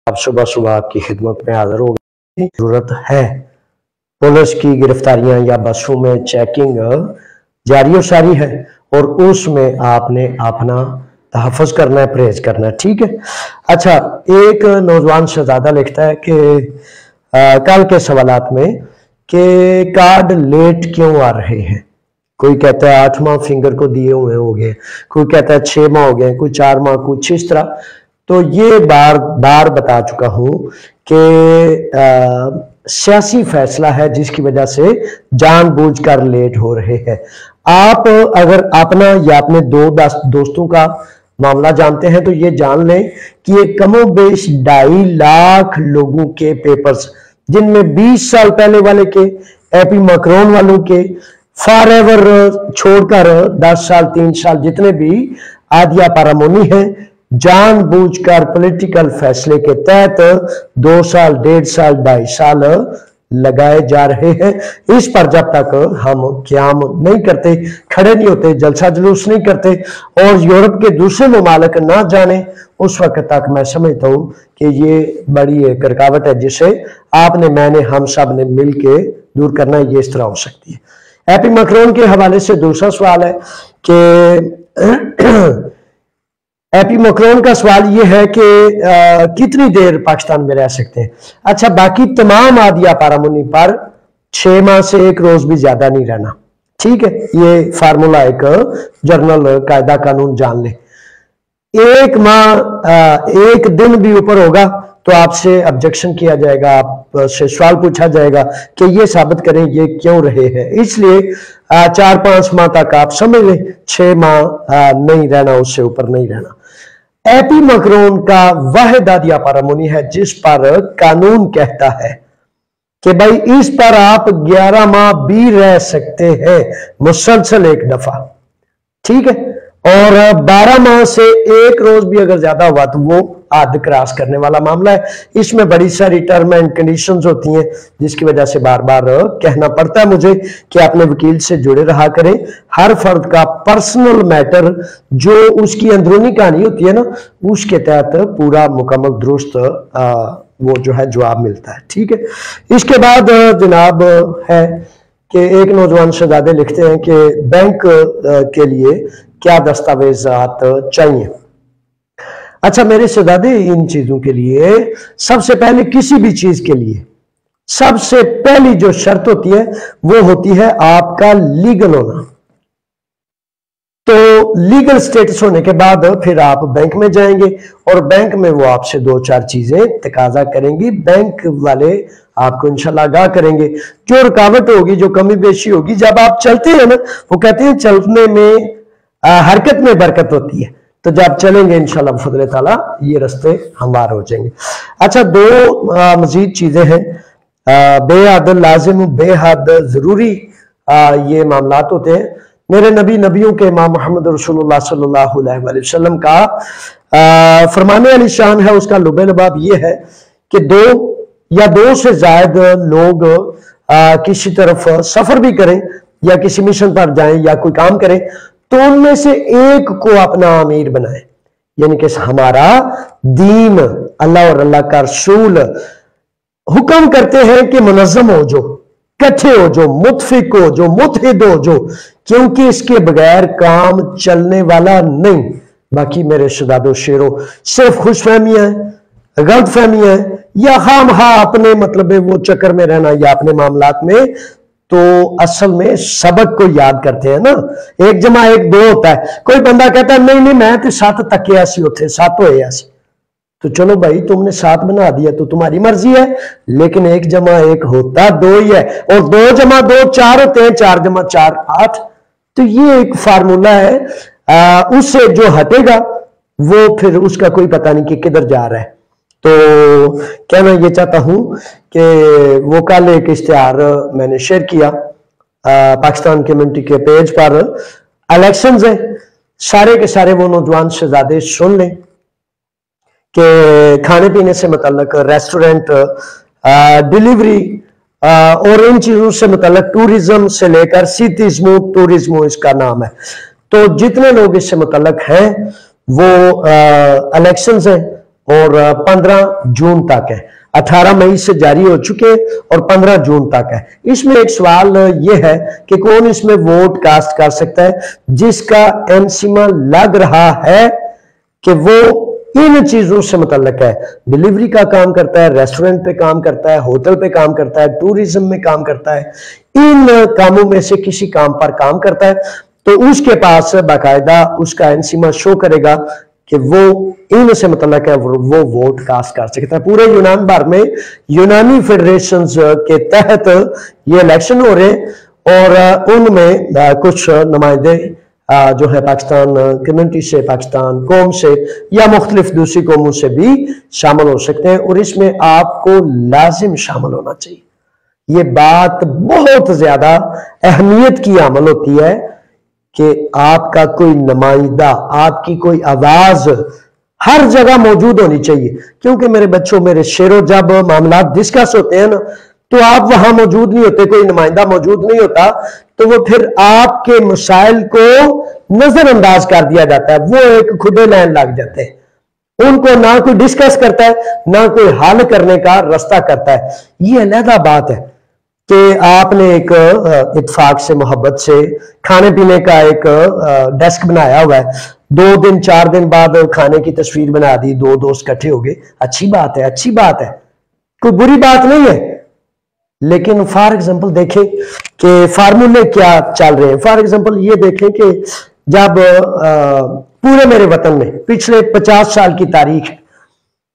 आप सुबह सुबह आपकी खिदमत में हाजिर हो गए। जरूरत है पुलिस की गिरफ्तारियां या बसों में चेकिंग जारी और सारी है और उसमें आपने अपना तहफ़्फ़ुज़ करना है, परहेज करना है। ठीक है। अच्छा, एक नौजवान शहजादा लिखता है कि कल के सवालात में कि कार्ड लेट क्यों आ रहे हैं। कोई कहता है 8 माह फिंगर को दिए हुए हो गए, कोई कहता है 6 माह हो गए, कोई 4 माह, कुछ इस तरह। तो ये बार बार बता चुका हूं कि सियासी फैसला है जिसकी वजह से जानबूझकर लेट हो रहे हैं। आप अगर अपना या अपने दोस्तों का मामला जानते हैं तो ये जान लें कि ये कमोबेश 2.5 लाख लोगों के पेपर्स, जिनमें 20 साल पहले वाले के, एपी मैक्रोन वालों के, फॉरएवर छोड़कर 10 साल 3 साल जितने भी आदिया पारामोनी हैं, जानबूझकर पॉलिटिकल फैसले के तहत 2 साल 1.5 साल 2.5 साल लगाए जा रहे हैं। इस पर जब तक हम क़याम नहीं करते, खड़े नहीं होते, जलसा जुलूस नहीं करते और यूरोप के दूसरे ममालिक ना जाने, उस वक्त तक मैं समझता हूं कि ये बड़ी एक रुकावट है जिसे आपने, मैंने, हम सब ने मिल के दूर करना है। ये इस तरह हो सकती है। एपी मैक्रोन के हवाले से दूसरा सवाल है कि एपी मैक्रोन का सवाल ये है कि कितनी देर पाकिस्तान में रह सकते हैं। अच्छा, बाकी तमाम आदिया पारामोनी पर 6 माह से 1 रोज भी ज्यादा नहीं रहना। ठीक है, ये फार्मूला एक जर्नल कायदा कानून जान ले। 1 माह 1 दिन भी ऊपर होगा तो आपसे ऑब्जेक्शन किया जाएगा, आपसे सवाल पूछा जाएगा कि ये साबित करें ये क्यों रहे हैं। इसलिए 4-5 माह तक आप समझ लें, 6 माह नहीं रहना, उससे ऊपर नहीं रहना। एपी मैक्रोन का वाहिद आदिया पारामोनी है जिस पर कानून कहता है कि भाई इस पर आप 11 माह भी रह सकते हैं मुसलसल 1 दफा। ठीक है, और 12 माह से 1 रोज भी अगर ज्यादा हुआ तो वो हद क्रॉस करने वाला मामला है। इसमें बड़ी सारी टर्म एंड कंडीशंस होती हैं जिसकी वजह से बार बार कहना पड़ता है मुझे कि अपने वकील से जुड़े रहा करें। हर फर्द का पर्सनल मैटर जो उसकी अंदरूनी कहानी होती है ना, उसके तहत पूरा मुकम्मल दुरुस्त वो जो है जवाब मिलता है। ठीक है। इसके बाद जनाब है कि एक नौजवान शहजादे लिखते हैं कि बैंक के लिए क्या दस्तावेजात चाहिए। अच्छा मेरे शहजादे, इन चीजों के लिए सबसे पहले, किसी भी चीज के लिए सबसे पहली जो शर्त होती है वो होती है आपका लीगल होना। तो लीगल स्टेटस होने के बाद फिर आप बैंक में जाएंगे और बैंक में वो आपसे 2-4 चीजें तकाजा करेंगी। बैंक वाले आपको इंशाल्लाह आगाह करेंगे। जो रुकावट होगी, जो कमी बेशी होगी, जब आप चलते हैं ना, वो कहते हैं चलने में हरकत में बरकत होती है। तो जब चलेंगे इंशाल्लाह फजल ताला ये रास्ते हमवार हो जाएंगे। अच्छा, 2 मजीद चीजें हैं। बेहद लाजिम, बेहद जरूरी ये मामलात होते हैं। मेरे नबी, नबियों के इमाम मोहम्मद रसूलुल्लाह सल्लल्लाहु अलैहि वसल्लम का फरमाने वाली शान है, उसका लुबे लबाब ये है कि 2 या 2 से ज्यादा लोग किसी तरफ सफर भी करें या किसी मिशन पर जाएं या कोई काम करें तो उनमें से एक को अपना अमीर बनाए। यानी कि हमारा दीन, अल्लाह और अल्लाह का रसूल हुक्म करते हैं कि मुनज़्ज़म हो, जो इकट्ठे हो, जो मुत्फिक हो, जो मुत्हिद हो, जो, क्योंकि इसके बगैर काम चलने वाला नहीं। बाकी मेरे शहजादो शेरों, सिर्फ खुशफहमियां, गलत फहमियां या खामखा अपने मतलब वो चक्कर में रहना या अपने मामलात में, तो असल में सबक को याद करते हैं ना। 1 जमा 1 2 होता है। कोई बंदा कहता है नहीं नहीं मैं तो 7 तक ऐसी होते 7 होए ऐसी, तो चलो भाई तुमने 7 बना दिया तो तुम्हारी मर्जी है, लेकिन 1 जमा 1 होता 2 ही है और 2 जमा 2 4 होते हैं, 4 जमा 4 8। तो ये एक फार्मूला है, उससे जो हटेगा वो फिर उसका कोई पता नहीं कि किधर जा रहा है। तो कहना ये चाहता हूं कि वो कल एक इश्तिहार मैंने शेयर किया पाकिस्तान कम्युनिटी के पेज पर, इलेक्शंस है, सारे के सारे वो नौजवान शहजादे सुन लें कि खाने पीने से मुतल्लक, रेस्टोरेंट, डिलीवरी और इन चीजों से मुतल्लक, टूरिज्म से लेकर सिटीज्म टूरिज्म इसका नाम है। तो जितने लोग इससे मुतल्लक हैं वो इलेक्शंस हैं اور 15 جون تک ہے. 18 مئی سے جاری ہو چکے اور 15 جون تک ہے. اس میں ایک سوال یہ ہے کہ کون اس میں ووٹ کاسٹ کر سکتا ہے جس کا انسیما لگ رہا ہے کہ وہ ان چیزوں سے متعلق ہے. ڈیلیوری کا کام کرتا ہے، ریسٹورنٹ پہ کام کرتا ہے، ہوٹل پہ کام کرتا ہے، ٹوریزم میں کام کرتا ہے، ان کاموں میں سے کسی کام پر کام کرتا ہے، تو اس کے پاس باقاعدہ اس کا انسیما شو کرے گا کہ وہ ان سے متعلق ہے، وہ ووٹ کاسٹ کر سکتا ہے. پورے یونان بھر میں یونانی فیڈریشنز کے تحت یہ الیکشن ہو رہے ہیں اور ان میں کچھ نمائندے جو ہے پاکستان کمیونٹی سے، پاکستان قوم سے یا مختلف دوسری قوموں سے بھی شامل ہو سکتے ہیں، اور اس میں آپ کو لازم شامل ہونا چاہیے. یہ بات بہت زیادہ اہمیت کی عمل ہوتی ہے کہ آپ کا کوئی نمائندہ، آپ کی کوئی آواز ہر جگہ موجود ہونی چاہیے. کیونکہ میرے بچوں، میرے شیروں، جب معاملات ڈسکس ہوتے ہیں نا تو آپ وہاں موجود نہیں ہوتے، کوئی نمائندہ موجود نہیں ہوتا، تو وہ پھر آپ کے مسائل کو نظر انداز کر دیا جاتا ہے. وہ ایک کھڈے لائن لگ جاتے ہیں، ان کو نہ کوئی ڈسکس کرتا ہے نہ کوئی حل کرنے کا راستہ کرتا ہے. یہ علیحدہ بات ہے کہ آپ نے ایک اتفاق سے، محبت سے کھانے پینے کا ایک ڈیسک بنایا ہوا ہے، 2 دن 4 دن بعد کھانے کی تصویر بنا دی، 2 دوست اکٹھے ہو گئے، اچھی بات ہے، اچھی بات ہے، کوئی بری بات نہیں ہے. لیکن فار ایگزامپل دیکھیں کہ فارمولے کیا چل رہے ہیں. فار ایگزامپل یہ دیکھیں کہ جب پورے میرے وطن میں پچھلے 50 سال کی تاریخ ہے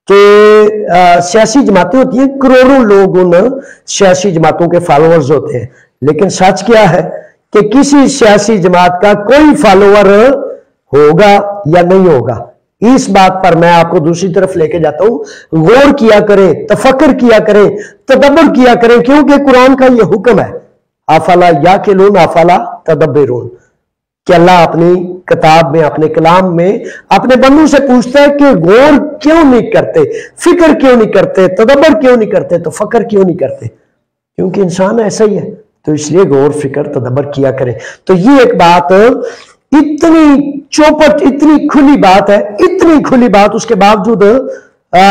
کہ سیاسی جماعتیں ہوتی ہیں، کروڑوں لوگ ان سیاسی جماعتوں کے فالوورز ہوتے ہیں، لیکن سچ کیا ہے کہ کسی سیاسی جماعت کا کوئی فالوور ہوگا یا نہیں ہوگا. اس بات پر میں آپ کو دوسری طرف لے کے جاتا ہوں. غور کیا کریں، تفکر کیا کریں، تدبر کیا کریں، کیونکہ قرآن کا یہ حکم ہے، افلا یاقلون افلا تدبرون، کہ اللہ اپنی کتاب میں، اپنے کلام میں اپنے بندوں سے پوچھتا ہے کہ غور کیوں نہیں کرتے، فکر کیوں نہیں کرتے، تدبر کیوں نہیں کرتے، تفکر کیوں نہیں کرتے. کیونکہ انسان ایسا ہی ہے، تو اس لیے غور فکر تدبر کیا کریں. تو یہ ایک بات اتنی چوپٹ، اتنی کھلی بات ہے، اتنی کھلی بات، اس کے باوجود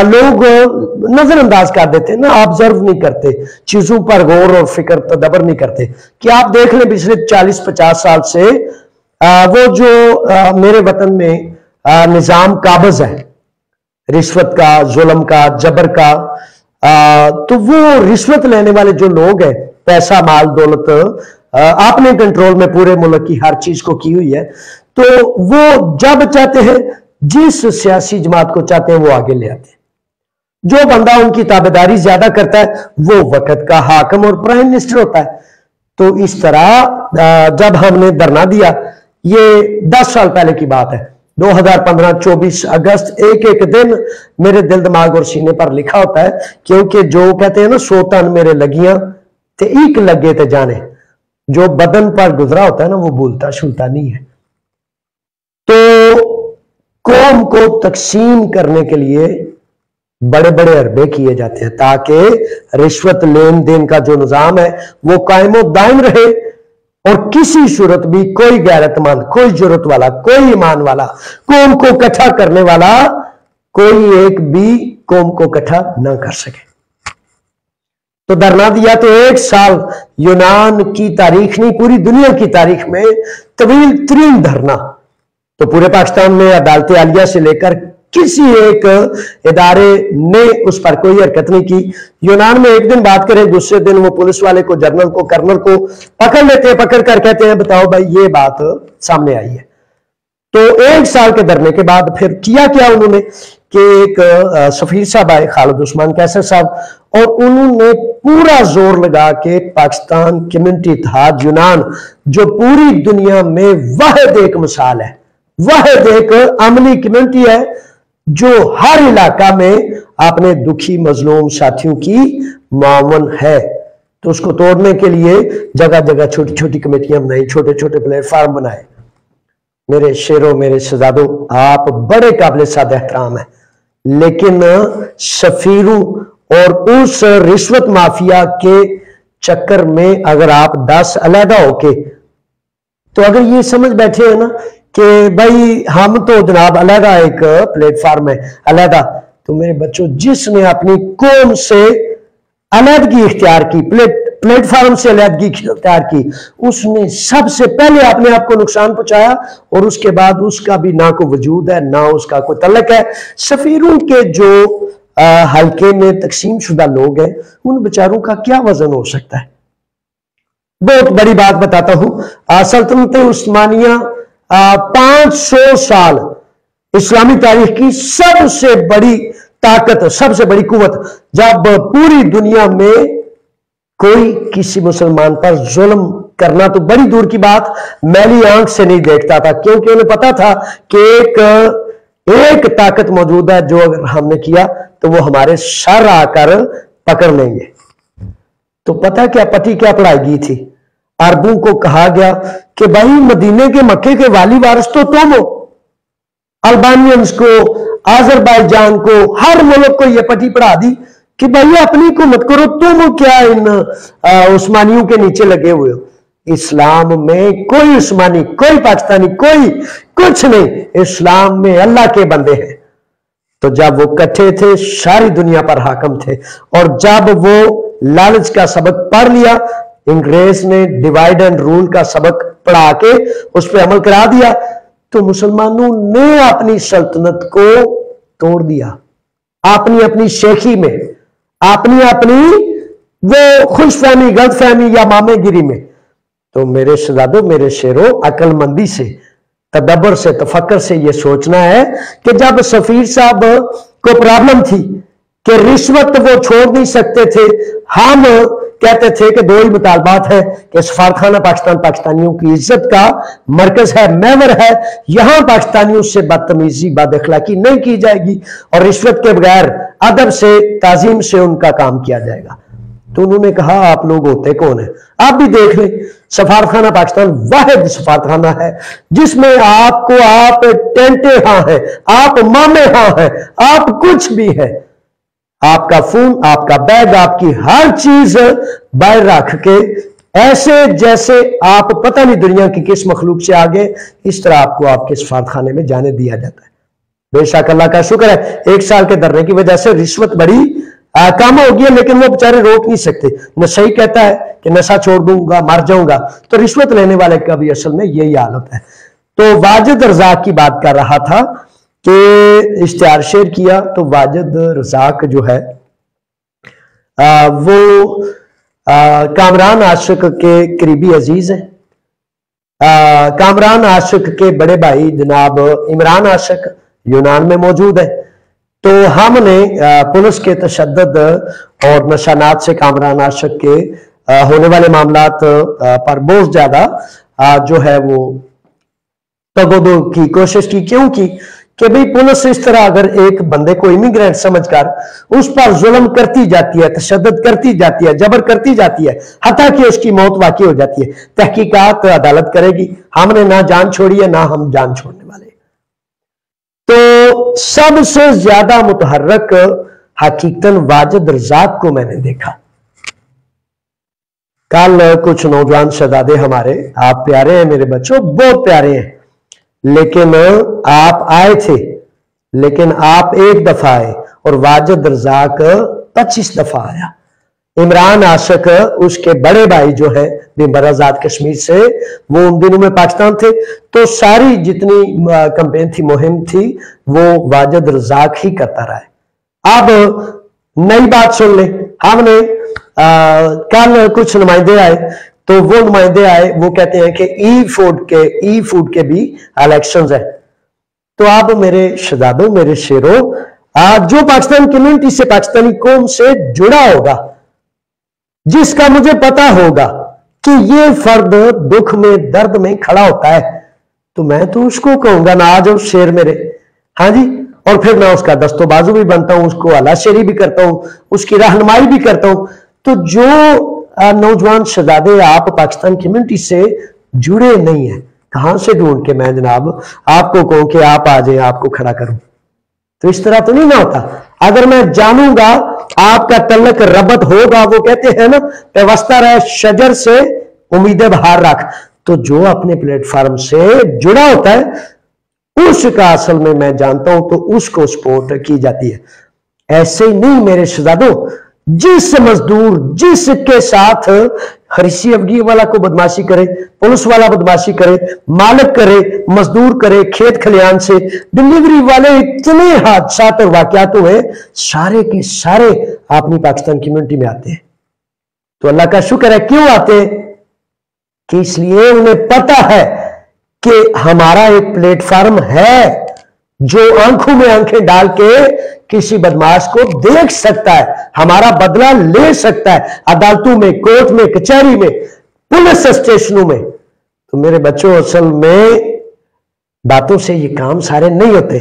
لوگ نظر انداز کر دیتے ہیں نا، آبزرو نہیں کرتے چیزوں پر، غور اور فکر تدبر نہیں کرتے. کہ آپ دیکھ لیں پچھلے 40-50 سال سے وہ جو میرے وطن میں نظام قابض ہے، رشوت کا، ظلم کا، جبر کا، تو وہ رشوت لینے والے جو لوگ ہیں، پیسہ مال دولت آپ نے کنٹرول میں پورے ملک کی ہر چیز کو کی ہوئی ہے، تو وہ جب چاہتے ہیں، جس سیاسی جماعت کو چاہتے ہیں وہ آگے لے آتے ہیں. جو بندہ ان کی تابعداری زیادہ کرتا ہے وہ وقت کا حاکم اور پرائم منسٹر ہوتا ہے. تو اس طرح جب ہم نے دھرنا دیا، یہ 10 سال پہلے کی بات ہے، 2015 24 اگست، ایک دن میرے دل دماغ اور سینے پر لکھا ہوتا ہے، کیونکہ جو کہتے ہیں نا 100 تن میرے لگیاں تے ایک لگے تے جانے، جو بدن پر گزرا ہوتا ہے نا وہ بھولتا شلتا نہیں ہے. تو قوم کو تقسیم کرنے کے لیے بڑے بڑے حربے کیے جاتے ہیں تاکہ رشوت لین دین کا جو نظام ہے وہ قائم و دائم رہے، اور کسی صورت بھی کوئی غیرت مند، کوئی جرت والا، کوئی ایمان والا، قوم کو اکٹھا کرنے والا کوئی ایک بھی قوم کو اکٹھا نہ کر سکے. تو دھرنا دیا تو 1 سال، یونان کی تاریخ نہیں پوری دنیا کی تاریخ میں طویل ترین دھرنا. تو پورے پاکستان میں عدالت عالیہ سے لے کر کسی ایک ادارے نے اس پر کوئی حرکت نہیں کی. یونان میں ایک دن بات کریں، دوسرے دن وہ پولیس والے کو، جنرل کو، کرنل کو پکڑ لیتے ہیں، پکڑ کر کہتے ہیں بتاؤ بھائی یہ بات سامنے آئی ہے. تو 1 سال کے دھرنے کے بعد پھر کیا انہوں نے کہ ایک سفیر صاحب آئے، خالد عثمان قیصر صاحب، اور انہوں نے پورا زور لگا کے پاکستان کمیونٹی اتحاد یونان، جو پوری دنیا میں واحد ایک مثال ہے، واحد ایک عملی کمیونٹی ہے جو ہر علاقہ میں اپنے دکھی مظلوم ساتھیوں کی معاون ہے، تو اس کو توڑنے کے لیے جگہ جگہ چھوٹی چھوٹی کمیٹیاں بنائی، چھوٹے چھوٹے پلیٹ فارم بنائے. میرے شیروں، میرے شہزادوں، آپ بڑے قابل صد احترام ہیں، لیکن سفیروں اور اس رشوت مافیا کے چکر میں اگر آپ 10 علیحدہ ہو کے، تو اگر یہ سمجھ بیٹھے ہیں نا کہ بھائی ہم تو جناب علیحدہ ایک پلیٹ فارم ہے علیحدہ، तो मेरे बच्चों, जिसने अपनी कौम से अलहदगी इख्तियार की, प्लेटफॉर्म से अलहदगी इख्तियार की, उसने सबसे पहले अपने आप को नुकसान पहुंचाया और उसके बाद उसका भी ना कोई वजूद है, ना उसका कोई तल्लक है। सफीरों के जो हल्के में तकसीम शुदा लोग हैं, उन बेचारों का क्या वजन हो सकता है? बहुत बड़ी बात बताता हूं। सल्तनत उस्मानिया 500 साल इस्लामी तारीख की सबसे बड़ी ताकत, सबसे बड़ी कुव्वत। जब पूरी दुनिया में कोई किसी मुसलमान पर जुल्म करना तो बड़ी दूर की बात, मैली आंख से नहीं देखता था, क्योंकि उन्हें पता था कि एक ताकत मौजूद है जो अगर हमने किया तो वो हमारे सर आकर पकड़ लेंगे। तो पता क्या पति क्या पढ़ाई गई थी? अरबों को कहा गया कि भाई मदीने के मक्के के वाली वारिस तो तुम हो। अल्बानियंस को, आजरबाईजान को, हर मुल्क को यह पट्टी पढ़ा दी कि भाई अपनी को मत करो, तुम क्या इन उस्मानियों के नीचे लगे हुए हो। इस्लाम में कोई उस्मानी, कोई पाकिस्तानी, कोई कुछ नहीं। इस्लाम में अल्लाह के बंदे हैं। तो जब वो इकट्ठे थे, सारी दुनिया पर हाकम थे, और जब वो लालच का सबक पढ़ लिया, अंग्रेज ने डिवाइड एंड रूल का सबक पढ़ा के उस पर अमल करा दिया, तो मुसलमानों ने अपनी सल्तनत को तोड़ दिया। अपनी अपनी शेखी में, अपनी अपनी वो खुशफहमी, गलतफहमी या मामेगिरी में। तो मेरे शहजादों, मेरे शेरों, अक्लमंदी से, तदब्बर से, तफक्कर से ये सोचना है कि जब सफीर साहब को प्रॉब्लम थी कि रिश्वत वो छोड़ नहीं सकते थे, हम कहते थे कि दो ही मुतालबात है कि सफारतखाना पाकिस्तान पाकिस्तानियों की इज्जत का मरकज है, महवर है, यहां पाकिस्तानियों से बदतमीजी, बदअखलाकी नहीं की जाएगी और रिश्वत के बगैर अदब से, ताजीम से उनका काम किया जाएगा। तो उन्होंने कहा आप लोग होते कौन है? आप भी देख लें, सफारतखाना पाकिस्तान वाहिद सफारतखाना है जिसमें आपको, आप टेंटे हाँ है, आप मामे हाँ है, आप कुछ भी है, आपका फोन, आपका बैग, आपकी हर चीज बाहर रख के, ऐसे जैसे आप पता नहीं दुनिया की किस मखलूक से आगे, इस तरह आपको आपके सफारतखाने में जाने दिया जाता है। बेशक अल्लाह का शुक्र है, 1 साल के धरने की वजह से रिश्वत बड़ी कम हो गई है, लेकिन वो बेचारे रोक नहीं सकते। नशई कहता है कि नशा छोड़ दूंगा, मर जाऊंगा, तो रिश्वत लेने वाले का भी असल में यही हालत है। तो वाजिद रज़ाक की बात कर रहा था कि इश्तिहार शेयर किया, तो वाजिद रज़ाक जो है वो कामरान आशिक के करीबी अजीज है। कामरान आशिक के बड़े भाई जनाब इमरान आशिक यूनान में मौजूद है। तो हमने पुलिस के तशद्दुद और नशानात से कामरान आशिक के होने वाले मामलात पर बहुत ज्यादा जो है वो तगोदो की कोशिश की। क्यों की? कि भाई पुलिस इस तरह अगर एक बंदे को इमिग्रेंट समझकर उस पर जुल्म करती जाती है, तशद्दुद करती जाती है, जबर करती जाती है, हत्ता कि उसकी मौत वाकई हो जाती है, तहकीकात अदालत करेगी। हमने ना जान छोड़ी है, ना हम जान छोड़ने वाले। तो सबसे ज्यादा मुतहर्रक हकीकतन वाजिद रज़ाक को मैंने देखा। कल कुछ नौजवान शहजादे हमारे, आप प्यारे हैं मेरे बच्चों, बहुत प्यारे हैं, लेकिन आप आए थे, लेकिन आप 1 दफा आए और वाजिद रज़ाक 25 दफा आया। इमरान आशिक उसके बड़े भाई जो है बिम्बर आजाद कश्मीर से, वो उन दिनों में पाकिस्तान थे, तो सारी जितनी कैंपेन थी, मुहिम थी, वो वाजिद रज़ाक ही करता रहा है। अब नई बात सुन ले, हमने कल कुछ नुमाइंदे आए, तो वो नुमाइंदे आए, वो कहते हैं कि ई फूड के भी इलेक्शंस है। तो आप मेरे शहजादों, मेरे शेरों, जो पाकिस्तान कम्युनिटी से, पाकिस्तानी कौम से जुड़ा होगा, जिसका मुझे पता होगा कि ये फर्द दुख में, दर्द में खड़ा होता है, तो मैं तो उसको कहूंगा ना, आ जाओ शेर मेरे, हाँ जी, और फिर मैं उसका दस्तोबाजू भी बनता हूं, उसको अलाशेरी भी करता हूं, उसकी रहनुमाई भी करता हूं। तो जो नौजवान शहजादे आप पाकिस्तान कम्युनिटी से जुड़े नहीं है, कहां से ढूंढ के मैं जनाब आपको कहूं कि आप आ जाए, आपको खड़ा करूं? तो इस तरह तो नहीं ना होता। अगर मैं जानूंगा आपका तल्लक रबत होगा, वो कहते हैं ना, पेवस्ता रहे शजर से उम्मीदें बहार रख, तो जो अपने प्लेटफॉर्म से जुड़ा होता है उसका असल में मैं जानता हूं, तो उसको सपोर्ट की जाती है। ऐसे ही नहीं मेरे शहजादों, जिस मजदूर जिसके साथ हरीसी अवगी वाला को बदमाशी करे, पुलिस वाला बदमाशी करे, मालिक करे, मजदूर करे, खेत खलियान से डिलीवरी वाले, इतने हादसात और वाकयात हुए, सारे के सारे अपनी पाकिस्तान कम्युनिटी में आते हैं। तो अल्लाह का शुक्र है, क्यों आते हैं? कि इसलिए उन्हें पता है कि हमारा एक प्लेटफॉर्म है जो आंखों में आंखें डाल के किसी बदमाश को देख सकता है, हमारा बदला ले सकता है, अदालतों में, कोर्ट में, कचहरी में, पुलिस स्टेशनों में। तो मेरे बच्चों, असल में बातों से ये काम सारे नहीं होते।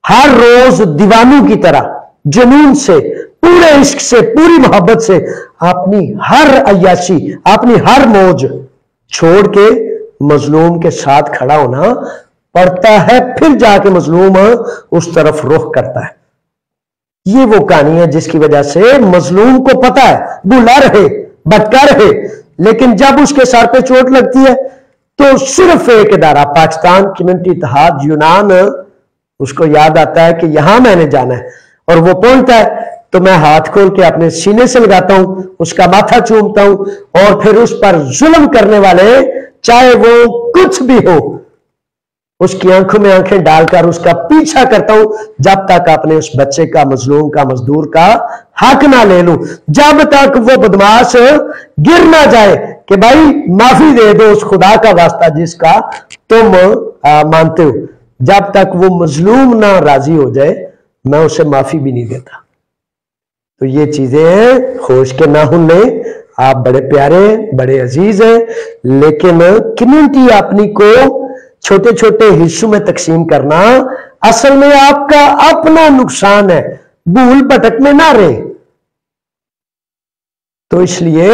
हर रोज दीवानों की तरह जुनून से, पूरे इश्क से, पूरी मोहब्बत से अपनी हर अय्याशी, अपनी हर मौज छोड़ के मजलूम के साथ खड़ा होना पड़ता है, फिर जाके मजलूम उस तरफ रुख करता है। ये वो कहानी है जिसकी वजह से मजलूम को पता है, बुला रहे, भटका रहे, लेकिन जब उसके सर पे चोट लगती है तो सिर्फ एक इदारा, पाकिस्तान कम्युनिटी इत्तेहाद यूनान, उसको याद आता है कि यहां मैंने जाना है, और वो पहुंचता है तो मैं हाथ खोल के अपने सीने से लगाता हूं, उसका माथा चूमता हूं, और फिर उस पर जुल्म करने वाले, चाहे वो कुछ भी हो, उसकी आंखों में आंखें डालकर उसका पीछा करता हूं, जब तक अपने उस बच्चे का, मजलूम का, मजदूर का हक ना ले लूं, जब तक वो बदमाश गिर ना जाए कि भाई माफी दे दो उस खुदा का वास्ता जिसका तुम मानते हो, जब तक वो मजलूम ना राजी हो जाए, मैं उसे माफी भी नहीं देता। तो ये चीजें होश के ना होने, आप बड़े प्यारे, बड़े अजीज हैं, लेकिन कम्युनिटी अपनी को छोटे छोटे हिस्सों में तकसीम करना असल में आपका अपना नुकसान है, भूल भटक में ना रहे। तो इसलिए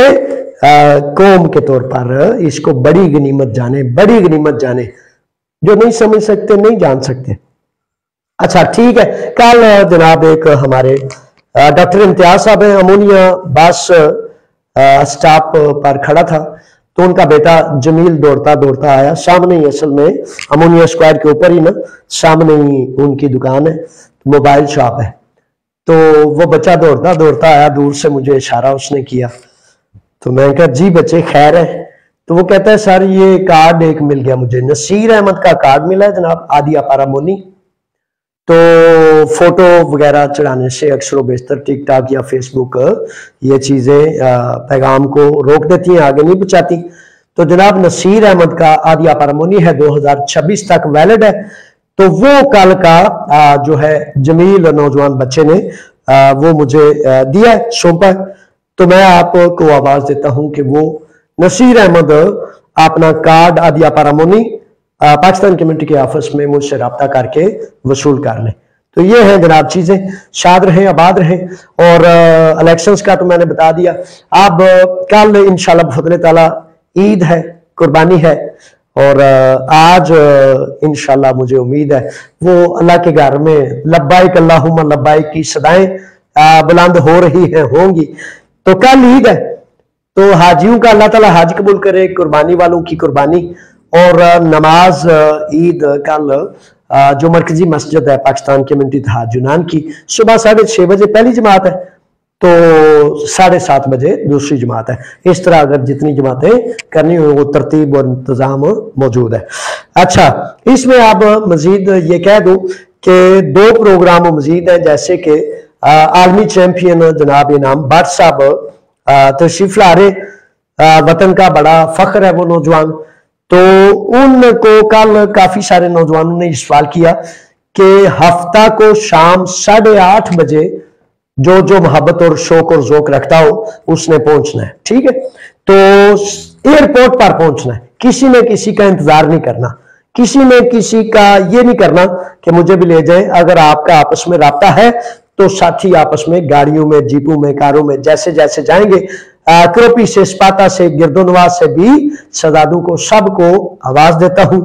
कौम के तौर पर इसको बड़ी गनीमत जाने, बड़ी गनीमत जाने। जो नहीं समझ सकते नहीं जान सकते। अच्छा ठीक है, कल जनाब एक हमारे डॉक्टर इम्तियाज साहब हैं, अमोनिया बस स्टॉप पर खड़ा था, तो उनका बेटा जमील दौड़ता दौड़ता आया, सामने ही, असल में अमोनिया स्क्वायर के ऊपर ही ना, सामने ही उनकी दुकान है, मोबाइल शॉप है। तो वो बच्चा दौड़ता दौड़ता आया, दूर से मुझे इशारा उसने किया, तो मैं कहा जी बच्चे खैर है? तो वो कहता है सर ये कार्ड एक मिल गया मुझे, नसीर अहमद का कार्ड मिला है जनाब, आदिया पारामोनी। तो फोटो वगैरह चढ़ाने से अक्सर बेशतर टिक टॉक या फेसबुक ये चीजें पैगाम को रोक देती हैं, आगे नहीं पहुंचाती। तो जनाब नसीर अहमद का आदिया पारामोनी है, 2026 तक वैलिड है। तो वो कल का जो है जमील नौजवान बच्चे ने वो मुझे दिया है, सौंपा है। तो मैं आपको आवाज देता हूं कि वो नसीर अहमद अपना कार्ड आदिया पारामोनी पाकिस्तान कम्युनिटी के ऑफिस में मुझसे रब्ता करके वसूल कर लें। तो ये है जनाब चीजें, शाद रहे, आबाद रहे। और इलेक्शंस का तो मैंने बता दिया। अब कल इंशाल्लाह बफज़ल ताला ईद है, कुर्बानी है, और आज इंशाल्लाह मुझे उम्मीद है वो अल्लाह के घर में लब्बाइक अल्लाहुम्मा लब्बाइक की सदाएं बुलंद हो रही हैं, होंगी। तो कल ईद है, तो हाजियों का अल्लाह ताला हज कबूल करे, कुर्बानी वालों की कुर्बानी। और नमाज ईद कल जो मरकजी मस्जिद है पाकिस्तान कम्युनिटी इत्तेहाद यूनान की, सुबह 6:30 बजे पहली जमात है, तो 7:30 बजे दूसरी जमात है। इस तरह अगर जितनी जमातें करनी हो वो तरतीब और इंतजाम मौजूद है। अच्छा, इसमें अब मजीद ये कह दूं कि 2 प्रोग्राम मजीद हैं, जैसे कि आलमी चैंपियन जनाब इनाम भट्ट साहब तशरीफ ला रहे, वतन का बड़ा फख्र है वो नौजवान। तो उनको कल काफी सारे नौजवानों ने सवाल किया कि हफ्ता को शाम 8:30 बजे जो जो मोहब्बत और शौक और ज़ौक रखता हो उसने पहुंचना है, ठीक है। तो एयरपोर्ट पर पहुंचना है, किसी ने किसी का इंतजार नहीं करना, किसी ने किसी का ये नहीं करना कि मुझे भी ले जाए। अगर आपका आपस में राब्ता है तो साथी आपस में गाड़ियों में, जीपों में, कारों में जैसे जैसे जाएंगे, क्रोपी से, स्पाता से, गिरदोनवाज से भी शहजादों को सबको आवाज देता हूं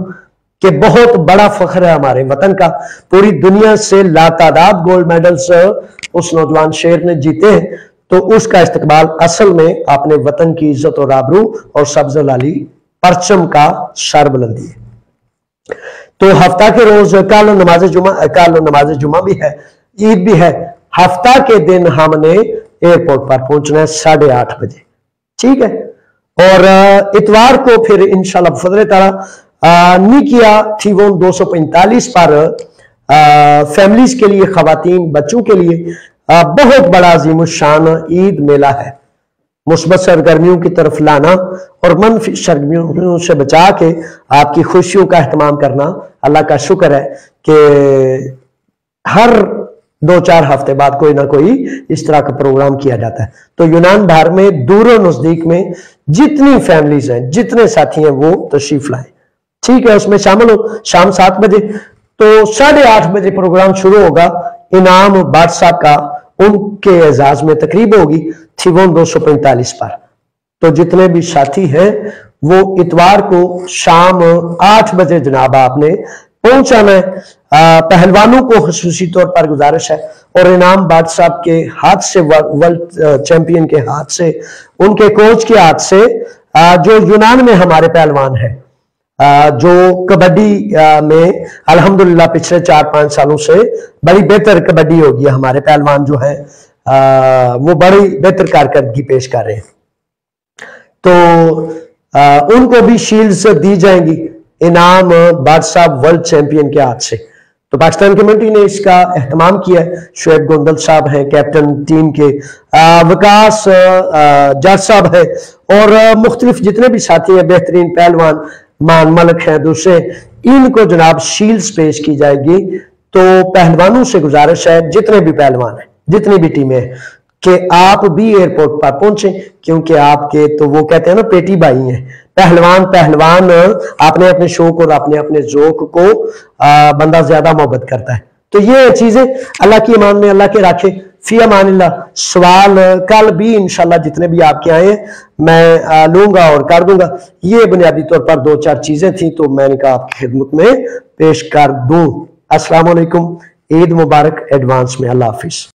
कि बहुत बड़ा फख्र है हमारे वतन का। पूरी दुनिया से लातादाद गोल्ड मेडल्स उस नौजवान शेर ने जीते हैं, तो उसका इस्तकबाल असल में अपने वतन की इज्जत और आबरू और सब्ज लाली परचम का सर बुलंदी है। तो हफ्ता के रोज कल नमाज जुमा भी है, ईद भी है, हफ्ता के दिन हमने एयरपोर्ट पर पहुंचना है 8:30 बजे, ठीक है। और इतवार को फिर इंशाल्लाह फजल ताला निकिया थीवोन 245 पर फैमिलीज के लिए, खवातीन बच्चों के लिए बहुत बड़ा अजीमुशान ईद मेला है। मुस्बत सरगर्मियों की तरफ लाना और मनफी सरगर्मियों से बचा के आपकी खुशियों का एहतमाम करना। अल्लाह का शुक्र है कि हर 2-4 हफ्ते बाद कोई ना कोई इस तरह का प्रोग्राम किया जाता है। तो यूनान भर में दूर और नजदीक में जितनी फैमिलीज हैं, जितने साथी हैं, वो तशरीफ लाएं, ठीक है, उसमें शामिल हो। शाम 7 बजे तो 8:30 बजे प्रोग्राम शुरू होगा। इनाम बाट साहब का उनके एजाज में तकरीब होगी थीवोन 245 पर। तो जितने भी साथी हैं वो इतवार को शाम 8 बजे जनाब आपने पहुंचाना है। पहलवानों को खसूसी तौर पर गुजारिश है और इनाम बाट साहब के हाथ से, वर्ल्ड चैंपियन के हाथ से, उनके कोच के हाथ से, जो यूनान में हमारे पहलवान हैं, जो कबड्डी में अल्हम्दुलिल्लाह पिछले 4-5 सालों से बड़ी बेहतर कबड्डी होगी। हमारे पहलवान जो है वो बड़ी बेहतर कारकर्दगी पेश कर रहे हैं। तो उनको भी शील्ड्स दी जाएंगी इनाम बाट साहब वर्ल्ड चैंपियन के हाथ से। तो पाकिस्तान कमेटी ने इसका एहतमाम किया है। शुएब गोंदल साहब हैं कैप्टन टीम के, विकास जज साहब है और मुख्तलिफ जितने भी साथी हैं, बेहतरीन पहलवान मान मलक हैं दूसरे, इनको जनाब शील्ड्स पेश की जाएगी। तो पहलवानों से गुजारिश है, जितने भी पहलवान हैं, जितनी भी टीमें हैं, कि आप भी एयरपोर्ट पर पहुंचे, क्योंकि आपके तो वो कहते हैं ना पेटी भाई हैं। पहलवान अपने अपने शौक और अपने अपने ज़ौक को बंदा ज्यादा मोहब्बत करता है। तो ये चीजें अल्लाह की ईमान में अल्लाह के राखे। फी अमानिल्लाह। सवाल कल भी इंशाल्लाह जितने भी आपके आए मैं लूंगा और कर दूंगा। ये बुनियादी तौर पर 2-4 चीजें थी तो मैंने कहा आपकी खिदमत में पेश कर दूं। अस्सलाम वालेकुम, ईद मुबारक एडवांस में। अल्लाह हाफिज।